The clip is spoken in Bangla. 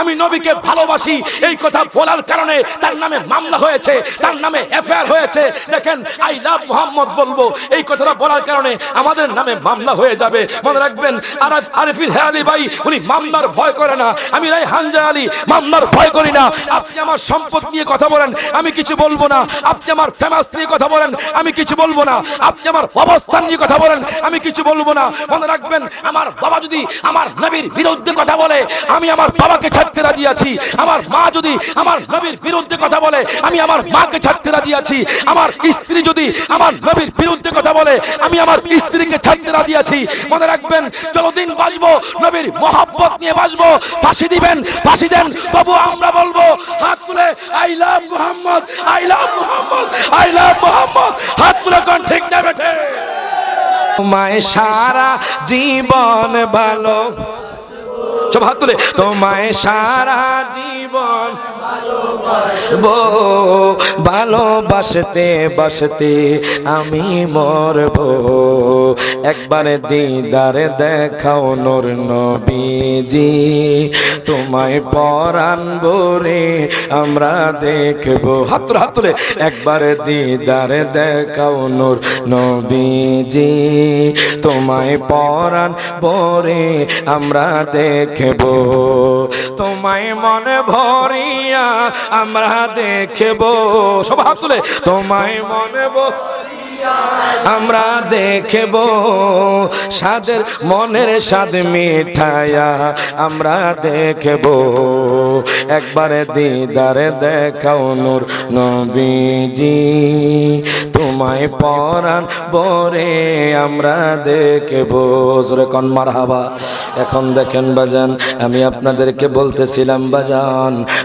আমি নবীকে ভালোবাসি এই কথা বলার কারণে তার নামে মামলা হয়েছে, তার নামে এফআইআর হয়েছে। দেখেন আই লাভ মোহাম্মদ বলবো এই কথাটা বলার কারণে আমাদের নামে মামলা হয়ে যাবে। মনে রাখবেন আরিফিল হেলালি ভাই উনি মামলার ভয় করে না, আমি রায়হান আলী মামলার ভয় করি না। আপনি আমার সম্পদ নিয়ে কথা বলেন আমি কিছু বলবো না, আপনি আমার ফেমাস নিয়ে কথা বলেন আমি কিছু বলবো না, আপনি আমার অবস্থান নিয়ে কথা বলেন আমি কিছু বলবো না। মনে রাখবেন আমার বাবা যদি আমার নবীর বিরুদ্ধে কথা বলে আমি আমার বাবাকে ছাড়তে রাজি আছি, আমার মা যদি আমার নবীর বিরুদ্ধে কথা বলে আমি আমার মাকে ছাড়তে রাজি আছি, আমার স্ত্রী যদি আমার নবীর বিরুদ্ধে কথা বলে আমি আমার স্ত্রীকে ছাড়তে রাজি আছি। মনে রাখবেন যতদিন বাঁচবো নবীর মহব্বত নিয়ে বাঁচবো। ফাঁসি দিবেন ফাঁসি দেন, তবু আমরা বলবো হাত তুলে I love Muhammad, I love Muhammad, I love Muhammad. হাত তুলে কোন ঠিক না বেঠে? তোমায় সারা জীবন ভালো, সব হাত তুলে, তোমায় সারা জীবন ভালোবাসতে বাসতে আমি মরবো। একবার দিদারে দেখাও নূর নবীজি, তোমায় পরাণ ভরে আমরা দেখবো। হাত তুলে হাত তুলে, একবার দিদারে দেখাও নূর নবীজি, তোমায় পরাণ ভরে আমরা দেখবো। তোমায় মনে ভরিয়া আমরা দেখবো। সব হাত তুলে, তোমায় মনে ভরিয়া আমরা দেখবো। সাদের মনের স্বাদ মিঠায়া আমরা দেখবো। একবারে দিদারে দেখাও নূর নবীজি, তোমায় পরাণ ভরে আমরা দেখবো। জোরে কোন মারহাবা। এখন দেখেন বাজান, আমি আপনাদেরকে বলতেছিলাম বাজান